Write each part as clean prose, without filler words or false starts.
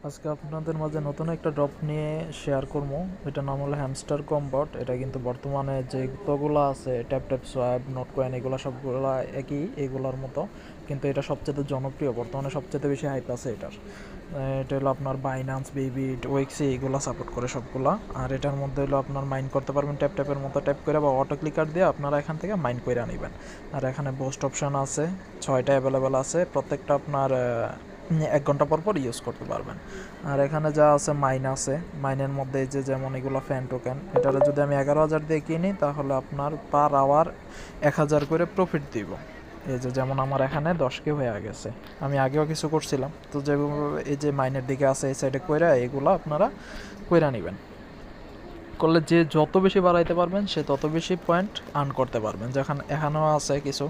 আজকে আপনাদের মাঝে নতুন একটা ড্রপ নিয়ে শেয়ার করবো। এটার নাম হলো হ্যামস্টার কম্বট। এটা কিন্তু বর্তমানে যেগুলো আছে ট্যাপ ট্যাপ সোয়াব নোট কয়েন এগুলো সবগুলো একই এগুলোর মতো, কিন্তু এটা সবচেয়ে জনপ্রিয়, বর্তমানে সবচেয়ে বেশি হাইপ আছে এটার। এটা হলো আপনার বাইনান্স, বিবিট, ওয়েক্সি এগুলো সাপোর্ট করে সবগুলা। আর এটার মধ্যে হলো আপনার মাইন করতে পারবেন ট্যাপ ট্যাপের মতো, ট্যাপ করে বা অটো ক্লিকার দিয়ে আপনারা এখান থেকে মাইন করে নেবেন। আর এখানে বোস্ট অপশান আছে, 6টা অ্যাভেলেবেল আছে, প্রত্যেকটা আপনার 1 ঘন্টা পর পর ইউজ করতে পারবেন। আর এখানে যা আছে মাইন আছে, মাইনের মধ্যে যে যেমন এগুলো ফ্যান টোকেন, এটারে যদি আমি 11,000 দিয়ে কিনি তাহলে আপনার পার আওয়ার 1,000 করে প্রফিট দিব। এই যে যেমন আমার এখানে 10K হয়ে গেছে, আমি আগেও কিছু করছিলাম তো, যেভাবে এই যে মাইনের দিকে আছে এই সাইডে কইরা এগুলো আপনারা কইরা নেবেন। করলে যে যত বেশি বাড়াইতে পারবেন সে তত বেশি পয়েন্ট আর্ন করতে পারবেন। যেখানে এখানেও আছে কিছু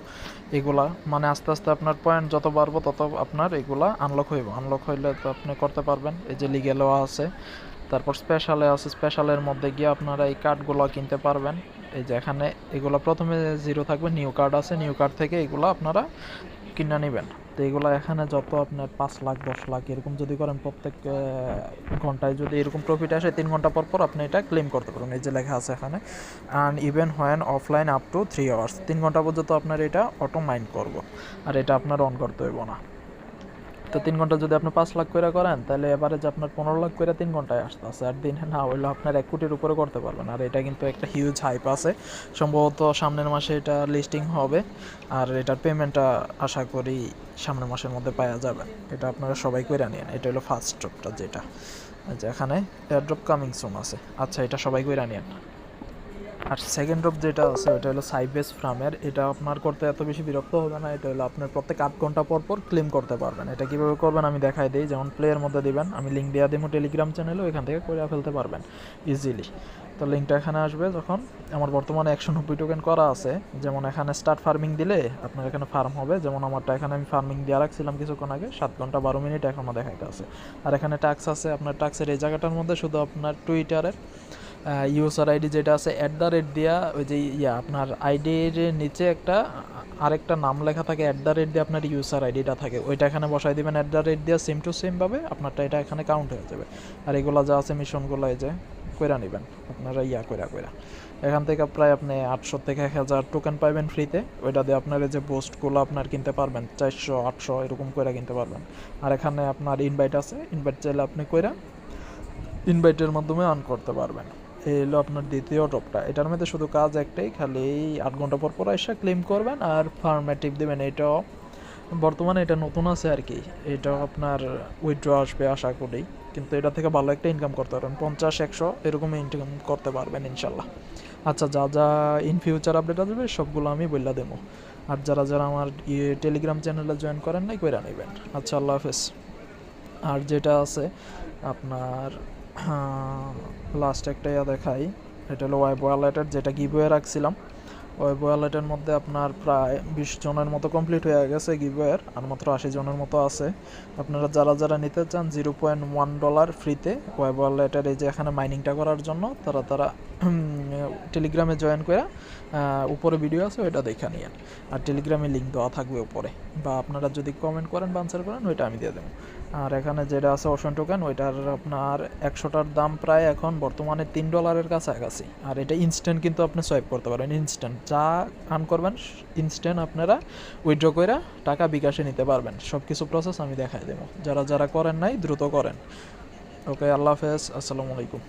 এগুলা, মানে আস্তে আস্তে আপনার পয়েন্ট যত বাড়বো তত আপনার এগুলা আনলক হইব, আনলক হইলে তো আপনি করতে পারবেন। এই যে লিগেলও আছে, তারপর স্পেশালে আছে, স্পেশালের মধ্যে গিয়ে আপনারা এই কার্ডগুলো কিনতে পারবেন। এই যে এখানে এগুলো প্রথমে 0 থাকবে, নিউ কার্ড আছে, নিউ কার্ড থেকে এগুলো আপনারা কিনে নেবেন। তো এগুলো এখানে যত আপনার 5 লাখ 10 লাখ এরকম যদি করেন, প্রত্যেক ঘন্টায় যদি এরকম প্রফিট আসে 3 ঘন্টা পর পর আপনি এটা ক্লেম করতে পারবেন। এই যে লেখা আছে এখানে, and even when offline up to 3 hours, 3 ঘন্টা পর্যন্ত আপনার এটা অটো মাইন্ড করবো, আর এটা আপনার অন করতে হইব না। তো 3 ঘন্টা যদি আপনি 5 লাখ করে করেন তাহলে এবারে যে আপনার 15 লাখ করে 3 ঘন্টায় আসতেছে, আর দিনে না হইলে আপনার 1 কোটির উপরে করতে পারবেন। আর এটা কিন্তু একটা হিউজ হাইপ আছে, সম্ভবত সামনের মাসে এটা লিস্টিং হবে, আর এটার পেমেন্টটা আশা করি সামনের মাসের মধ্যে পাওয়া যাবে। এটা আপনারা সবাই করে নিন। এটা হলো ফার্স্ট ড্রপটা, যেটা এখানে এয়ারড্রপ কামিং সুন আছে। আচ্ছা, এটা সবাই করে নিন। আর সেকেন্ড ড্রপ যেটা আছে ওটা হলো সাইবেস ফ্রামের। এটা আপনার করতে এত বেশি বিরক্ত হবে না। এটা হলো আপনার প্রত্যেক 8 ঘন্টা পর পর ক্লেম করতে পারবেন। এটা কীভাবে করবেন আমি দেখাই দিই। যেমন প্লেয়ের মধ্যে দিবেন, আমি লিঙ্ক দেওয়া দিব টেলিগ্রাম চ্যানেলে, ওইখান থেকে করে ফেলতে পারবেন ইজিলি। তো লিঙ্কটা এখানে আসবে। যখন আমার বর্তমানে 190 টোকেন করা আছে, যেমন এখানে স্টার্ট ফার্মিং দিলে আপনার এখানে ফার্ম হবে। যেমন আমারটা এখানে আমি ফার্মিং দিয়ে রাখছিলাম কিছুক্ষণ আগে, 7 ঘন্টা 12 মিনিট এখনও দেখাইতে আছে। আর এখানে টাক্স আছে, আপনার টাক্সের এই জায়গাটার মধ্যে শুধু আপনার টুইটারের ইউজার আইডি যেটা আছে @ দিয়া, ওই যে আপনার আইডির নিচে একটা আরেকটা নাম লেখা থাকে, @ দিয়ে আপনার ইউজার আইডিটা থাকে, ওইটা এখানে বসাই দেবেন @ দিয়ে, সেম টু সেমভাবে আপনারটা এটা এখানে কাউন্ট হয়ে যাবে। আর এগুলো যা আছে মিশনগুলো এই যে কইরা নেবেন আপনারা, কইরা এখান থেকে প্রায় আপনি 800 থেকে 1000 টোকেন পাইবেন ফ্রিতে। ওইটা দিয়ে আপনার এই যে পোস্টগুলো আপনার কিনতে পারবেন, 400 800 এরকম কইরা কিনতে পারবেন। আর এখানে আপনার ইনভাইট আছে, ইনভাইট চাইলে আপনি কইরা ইনভাইটের মাধ্যমে আর্ন করতে পারবেন। এই হলো আপনার দ্বিতীয় ড্রপটা। এটার মধ্যে শুধু কাজ একটাই, খালি 8 ঘন্টা পর পর এসে ক্লেম করবেন আর ফার্মে টিপ দেবেন। এটাও বর্তমানে এটা নতুন আছে আর কি, এটাও আপনার উইথড্র আসবে আশা করি, কিন্তু এটা থেকে ভালো একটা ইনকাম করতে পারবেন, 50-100 এরকমই ইনকাম করতে পারবেন ইনশাল্লাহ। আচ্ছা, যা যা ইন ফিউচার আপডেট আসবে সবগুলো আমি বললা দেবো। আর যারা যারা আমার টেলিগ্রাম চ্যানেলে জয়েন করেন নাই কইরা নেবেন। আচ্ছা, আল্লাহ হাফেজ। আর যেটা আছে আপনার লাস্ট একটা দেখাই, এটা হলো ওয়েব ওয়ালেটের, যেটা গিভওয়ে রাখছিলাম। ওয়েব ওয়ালেটের মধ্যে আপনার প্রায় 20 জনের মতো কমপ্লিট হয়ে গেছে গিভওয়ের, আর মাত্র 80 জনের মতো আছে। আপনারা যারা যারা নিতে চান $0.1 ফ্রিতে ওয়েব ওয়ালেটের, এই যে এখানে মাইনিংটা করার জন্য, তারা টেলিগ্রামে জয়েন করে উপরে ভিডিও আছে ওইটা দেখে নিন। আর টেলিগ্রামে লিঙ্ক দেওয়া থাকবে উপরে, বা আপনারা যদি কমেন্ট করেন বা আনসার করেন ওইটা আমি দিয়ে দেবো। আর এখানে যেটা আছে ওশন টোকেন, ওইটার আপনার 100টার দাম প্রায় এখন বর্তমানে $3 কাছাকাছি। আর এটা ইনস্ট্যান্ট কিন্তু আপনি সোয়াইপ করতে পারেন, ইনস্ট্যান্ট যা আর্ন করবেন ইনস্ট্যান্ট আপনারা উইথড্র করে টাকা বিকাশে নিতে পারবেন। সব কিছু প্রসেস আমি দেখাই দেবো, যারা যারা করেন নাই দ্রুত করেন। ওকে, আল্লাহ হাফেজ, আসসালামু আলাইকুম।